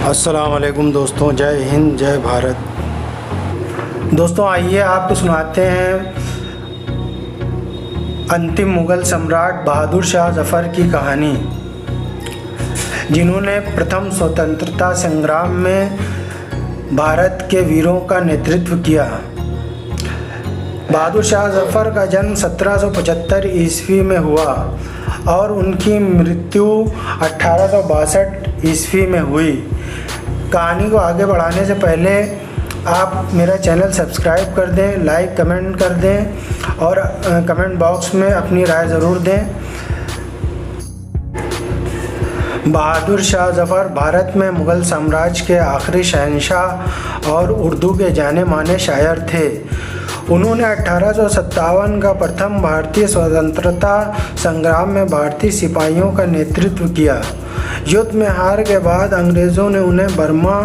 अस्सलाम वालेकुम दोस्तों, जय हिंद जय भारत। दोस्तों आइए आपको सुनाते हैं अंतिम मुग़ल सम्राट बहादुर शाह ज़फ़र की कहानी, जिन्होंने प्रथम स्वतंत्रता संग्राम में भारत के वीरों का नेतृत्व किया। बहादुर शाह ज़फ़र का जन्म 1775 ईस्वी में हुआ और उनकी मृत्यु 1862 ईस्वी में हुई। कहानी को आगे बढ़ाने से पहले आप मेरा चैनल सब्सक्राइब कर दें, लाइक कमेंट कर दें और कमेंट बॉक्स में अपनी राय ज़रूर दें। बहादुर शाह ज़फ़र भारत में मुग़ल साम्राज्य के आखिरी शहंशाह और उर्दू के जाने माने शायर थे। उन्होंने 1857 का प्रथम भारतीय स्वतंत्रता संग्राम में भारतीय सिपाहियों का नेतृत्व किया। युद्ध में हार के बाद अंग्रेज़ों ने उन्हें बर्मा,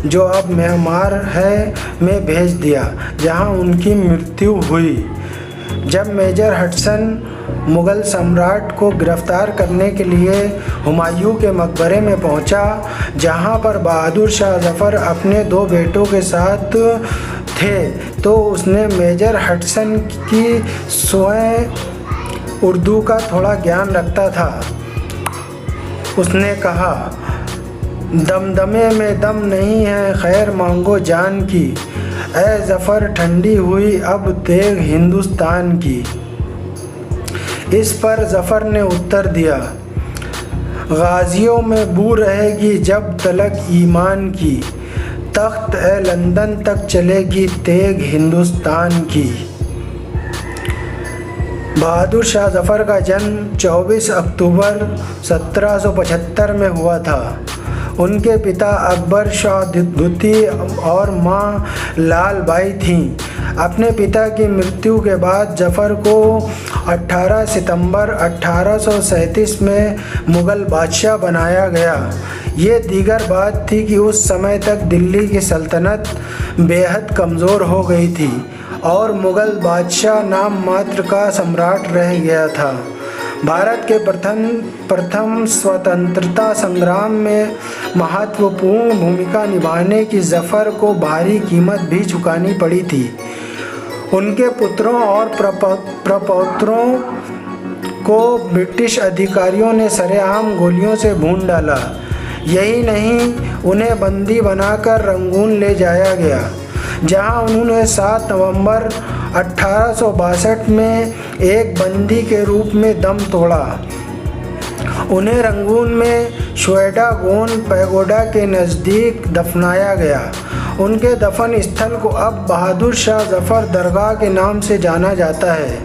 जो अब म्यांमार है, में भेज दिया, जहां उनकी मृत्यु हुई। जब मेजर हडसन मुग़ल सम्राट को गिरफ्तार करने के लिए हुमायूं के मकबरे में पहुंचा, जहां पर बहादुर शाह ज़फ़र अपने दो बेटों के साथ थे, तो उसने मेजर हडसन की स्वयं उर्दू का थोड़ा ज्ञान रखता था। उसने कहा, दमदमे में दम नहीं है, खैर मांगो जान की, ऐ ज़फ़र ठंडी हुई अब तेग हिंदुस्तान की। इस पर ज़फ़र ने उत्तर दिया, गाजियों में बू रहेगी जब तलक ईमान की, तख्त ए लंदन तक चलेगी तेग हिंदुस्तान की। बहादुर शाह ज़फ़र का जन्म 24 अक्टूबर 1775 में हुआ था। उनके पिता अकबर शाह द्वितीय और माँ लाल बाई थीं। अपने पिता की मृत्यु के बाद ज़फ़र को 18 सितंबर 1837 में मुग़ल बादशाह बनाया गया। ये दीगर बात थी कि उस समय तक दिल्ली की सल्तनत बेहद कमज़ोर हो गई थी और मुग़ल बादशाह नाम मात्र का सम्राट रह गया था। भारत के प्रथम स्वतंत्रता संग्राम में महत्वपूर्ण भूमिका निभाने की ज़फ़र को भारी कीमत भी चुकानी पड़ी थी। उनके पुत्रों और प्रपौत्रों को ब्रिटिश अधिकारियों ने सरेआम गोलियों से भून डाला। यही नहीं, उन्हें बंदी बनाकर रंगून ले जाया गया, जहां उन्होंने 7 नवंबर 1862 में एक बंदी के रूप में दम तोड़ा। उन्हें रंगून में श्वेडा गोन पैगोडा के नज़दीक दफनाया गया। उनके दफन स्थल को अब बहादुर शाह ज़फ़र दरगाह के नाम से जाना जाता है।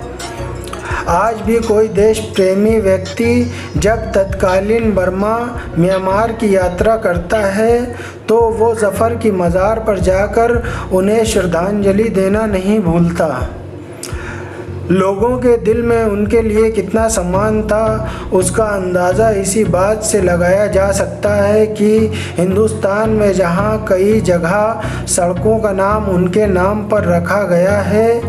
आज भी कोई देश प्रेमी व्यक्ति जब तत्कालीन बर्मा, म्यांमार की यात्रा करता है, तो वो ज़फ़र की मज़ार पर जाकर उन्हें श्रद्धांजलि देना नहीं भूलता। लोगों के दिल में उनके लिए कितना सम्मान था, उसका अंदाज़ा इसी बात से लगाया जा सकता है कि हिंदुस्तान में जहाँ कई जगह सड़कों का नाम उनके नाम पर रखा गया है,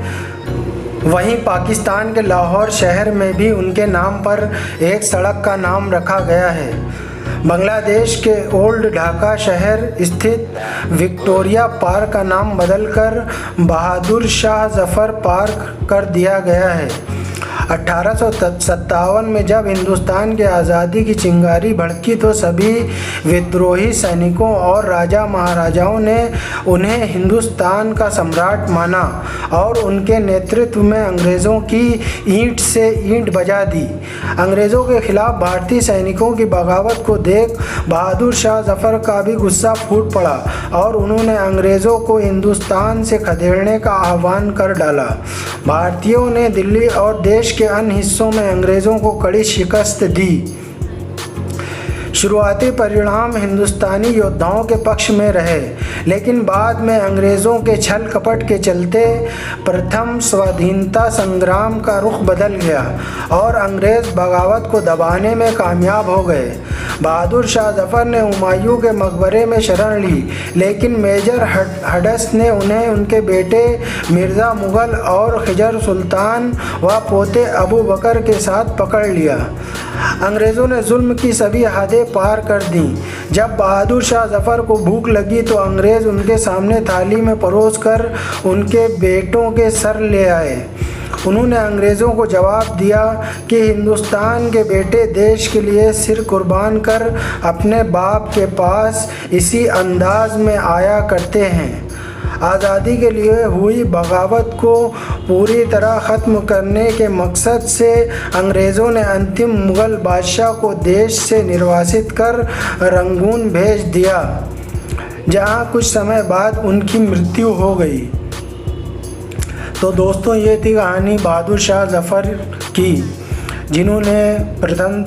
वहीं पाकिस्तान के लाहौर शहर में भी उनके नाम पर एक सड़क का नाम रखा गया है। बांग्लादेश के ओल्ड ढाका शहर स्थित विक्टोरिया पार्क का नाम बदलकर बहादुर शाह ज़फ़र पार्क कर दिया गया है। 1857 में जब हिंदुस्तान के आज़ादी की चिंगारी भड़की, तो सभी विद्रोही सैनिकों और राजा महाराजाओं ने उन्हें हिंदुस्तान का सम्राट माना और उनके नेतृत्व में अंग्रेज़ों की ईंट से ईंट बजा दी। अंग्रेज़ों के खिलाफ भारतीय सैनिकों की बगावत को देख बहादुर शाह ज़फ़र का भी गुस्सा फूट पड़ा और उन्होंने अंग्रेज़ों को हिंदुस्तान से खदेड़ने का आह्वान कर डाला। भारतीयों ने दिल्ली और देश के अन्य हिस्सों में अंग्रेज़ों को कड़ी शिकस्त दी। शुरुआती परिणाम हिंदुस्तानी योद्धाओं के पक्ष में रहे, लेकिन बाद में अंग्रेज़ों के छल कपट के चलते प्रथम स्वाधीनता संग्राम का रुख बदल गया और अंग्रेज़ बगावत को दबाने में कामयाब हो गए। बहादुर शाह ज़फ़र ने हुमायूं के मकबरे में शरण ली, लेकिन मेजर हडस ने उन्हें उनके बेटे मिर्ज़ा मुग़ल और खिजर सुल्तान व पोते अबू बकर के साथ पकड़ लिया। अंग्रेज़ों ने जुल्म की सभी हदें पार कर दी। जब बहादुर शाह जफ़र को भूख लगी तो अंग्रेज़ उनके सामने थाली में परोसकर उनके बेटों के सर ले आए। उन्होंने अंग्रेज़ों को जवाब दिया कि हिंदुस्तान के बेटे देश के लिए सिर कुर्बान कर अपने बाप के पास इसी अंदाज में आया करते हैं। आज़ादी के लिए हुई बगावत को पूरी तरह ख़त्म करने के मकसद से अंग्रेज़ों ने अंतिम मुग़ल बादशाह को देश से निर्वासित कर रंगून भेज दिया, जहां कुछ समय बाद उनकी मृत्यु हो गई। तो दोस्तों, ये थी कहानी बहादुर शाह जफ़र की, जिन्होंने प्रथम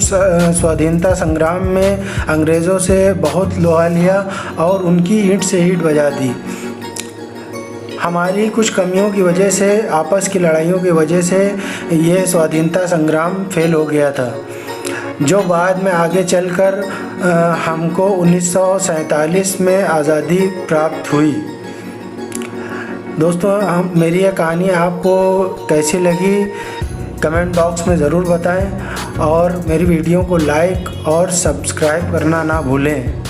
स्वाधीनता संग्राम में अंग्रेज़ों से बहुत लोहा लिया और उनकी ईंट से ईंट बजा दी। हमारी कुछ कमियों की वजह से, आपस की लड़ाइयों की वजह से ये स्वाधीनता संग्राम फेल हो गया था, जो बाद में आगे चलकर हमको 1947 में आज़ादी प्राप्त हुई। दोस्तों, मेरी यह कहानी आपको कैसी लगी कमेंट बॉक्स में ज़रूर बताएं और मेरी वीडियो को लाइक और सब्सक्राइब करना ना भूलें।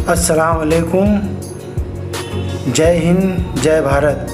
अस्सलाम वालेकुम। जय हिंद, जय भारत।